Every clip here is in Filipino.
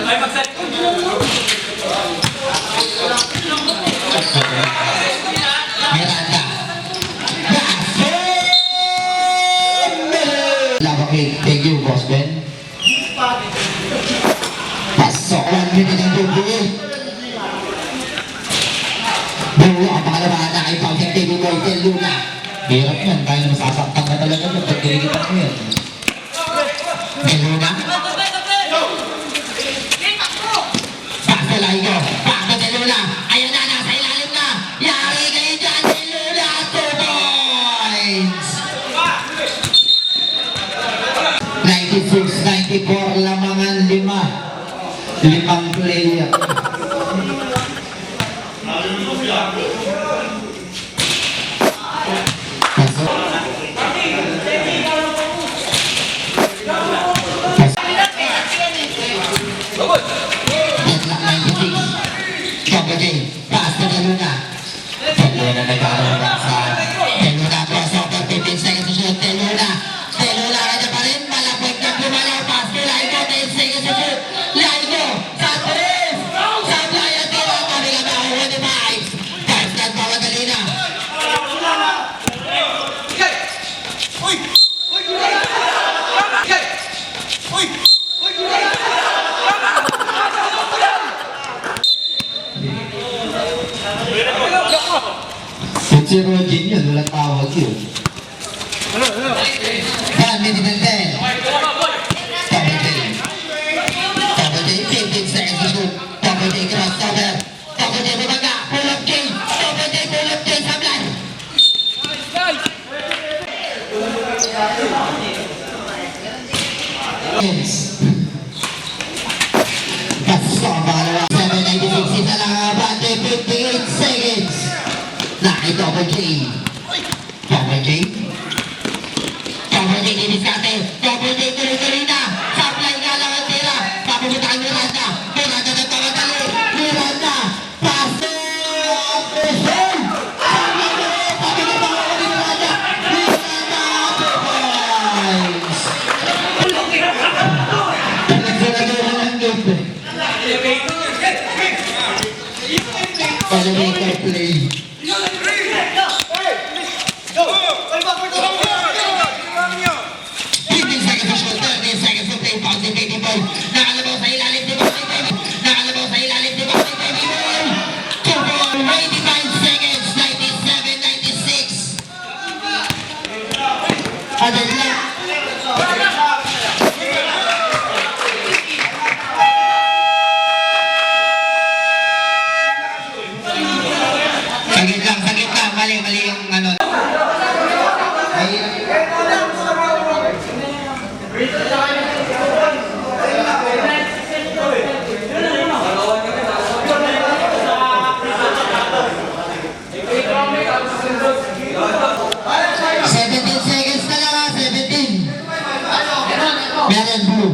Miranda. Thank you, Boss Ben. Pasok lang din ang bubuo. Buo ang pangalawaan ay Pausing TV Boy Del Luna. Hirap yan, tayo na masasaktan na talaga yun. Pag dinigitan mo yan. Del Luna. Paso Laigo. Paso Del Luna. Ayan na, nasa ilalim na. Yari kayo dyan, Del Luna. 2 points. 96-94, lamangan 5 player. Si Rodin yun, walang tawag yun. Yan, minute 10. Double J, 15 seconds to shoot. Double J, crossover. Double J, bumaga. Pull up J. Double J, pull up J, sablay. Pasok ang pangalawa. 796, isa lang ang bante, 58 seconds. Double J. Double J. Double J diniskate. Double J tuloy-tuloy na. Supply nga lang ang tira. Papupunta kang Miranda. Miranda na tawagali. Miranda. Paso. Pressure. Supply na rin. Sabi na tawagali Miranda. Miranda. 2 points. Pinagsaradura ng game. Elevator play. Sagit lang, mali yung ano. Meron blue.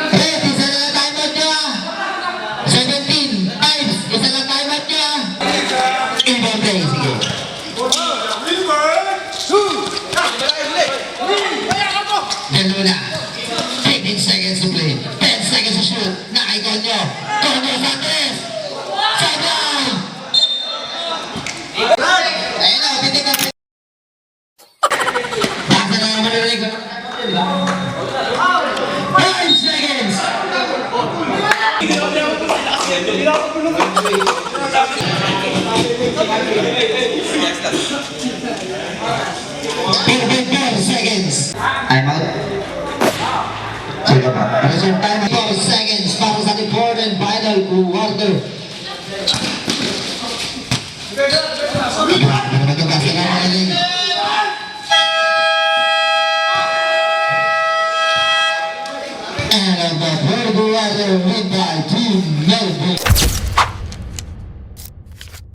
Red, isa na lang timeout nyo ah. 17 times, isa lang timeout nyo ah. Inbound play, sige. Del Luna. 15 seconds to play. 10 seconds to shoot. Nakaikon nyo. Tono Santos. Sabay! Ayun na, titik na. Basta na naman ulit ko. 5 seconds! Seconds. I'm out. Sige pa. Reserve time 4 seconds para sa important final quarter. Grabe naman yung kasi na magaling. And the third quarter win by Team Melbourne.